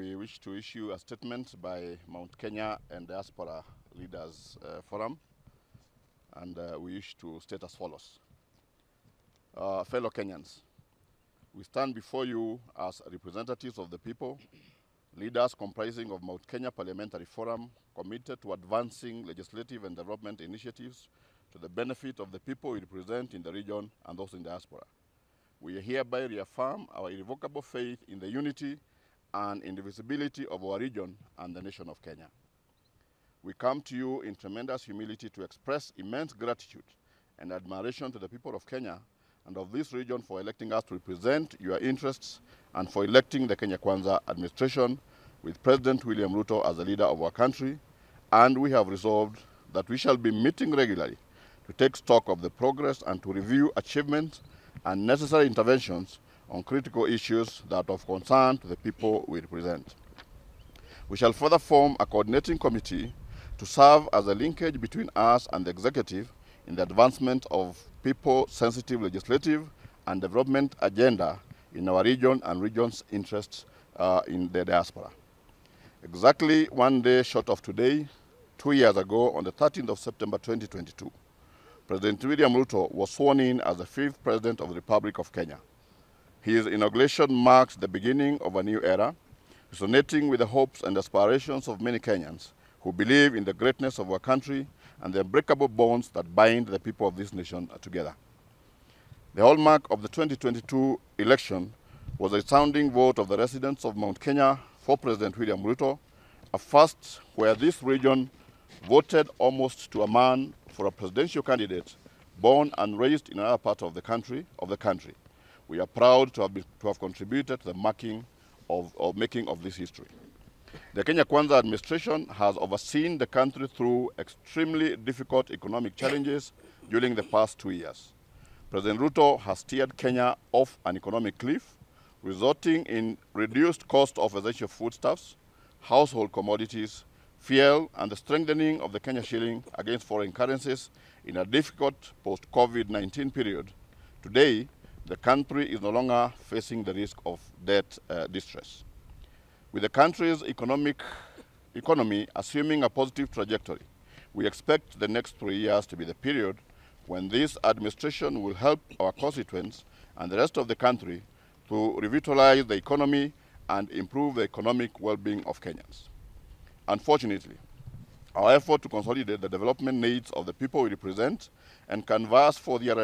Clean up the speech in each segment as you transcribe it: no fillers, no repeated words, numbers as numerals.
we wish to issue a statement by Mount Kenya and Diaspora Leaders Forum, and we wish to state as follows. Fellow Kenyans, we stand before you as representatives of the people, leaders comprising of Mount Kenya Parliamentary Forum, committed to advancing legislative and development initiatives to the benefit of the people we represent in the region and those in diaspora. We hereby reaffirm our irrevocable faith in the unity and indivisibility of our region and the nation of Kenya. We come to you in tremendous humility to express immense gratitude and admiration to the people of Kenya and of this region for electing us to represent your interests and for electing the Kenya Kwanza administration with President William Ruto as the leader of our country. And we have resolved that we shall be meeting regularly to take stock of the progress and to review achievements and necessary interventions on critical issues that are of concern to the people we represent. We shall further form a coordinating committee to serve as a linkage between us and the executive in the advancement of people-sensitive legislative and development agenda in our region and region's interests in the diaspora. Exactly 1 day short of today, 2 years ago, on the 13th of September 2022, President William Ruto was sworn in as the 5th President of the Republic of Kenya. His inauguration marks the beginning of a new era, resonating with the hopes and aspirations of many Kenyans who believe in the greatness of our country and the unbreakable bonds that bind the people of this nation together. The hallmark of the 2022 election was a resounding vote of the residents of Mount Kenya for President William Ruto, a first where this region voted almost to a man for a presidential candidate born and raised in another part of the country. We are proud to have contributed to the making of this history. The Kenya Kwanza administration has overseen the country through extremely difficult economic challenges during the past 2 years. President Ruto has steered Kenya off an economic cliff, resulting in reduced cost of essential foodstuffs, household commodities, fuel, and the strengthening of the Kenya shilling against foreign currencies in a difficult post-COVID-19 period. Today, the country is no longer facing the risk of debt distress. With the country's economy assuming a positive trajectory, we expect the next 3 years to be the period when this administration will help our constituents and the rest of the country to revitalize the economy and improve the economic well-being of Kenyans. Unfortunately, our effort to consolidate the development needs of the people we represent and canvass for their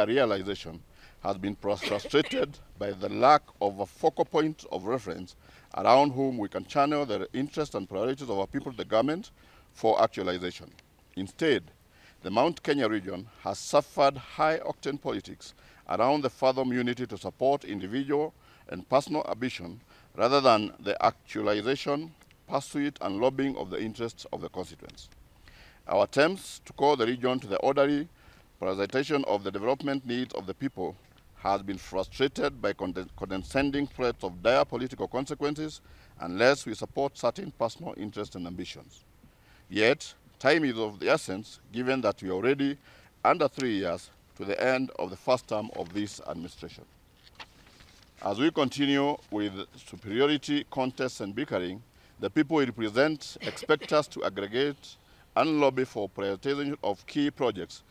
realization has been frustrated by the lack of a focal point of reference around whom we can channel the interests and priorities of our people to the government for actualization. Instead, the Mount Kenya region has suffered high-octane politics around the fathom unity to support individual and personal ambition rather than the actualization, pursuit, and lobbying of the interests of the constituents. Our attempts to call the region to the orderly prioritization of the development needs of the people has been frustrated by condescending threats of dire political consequences unless we support certain personal interests and ambitions. Yet, time is of the essence, given that we are already under 3 years to the end of the first term of this administration. As we continue with superiority contests and bickering, the people we represent expect us to aggregate and lobby for prioritization of key projects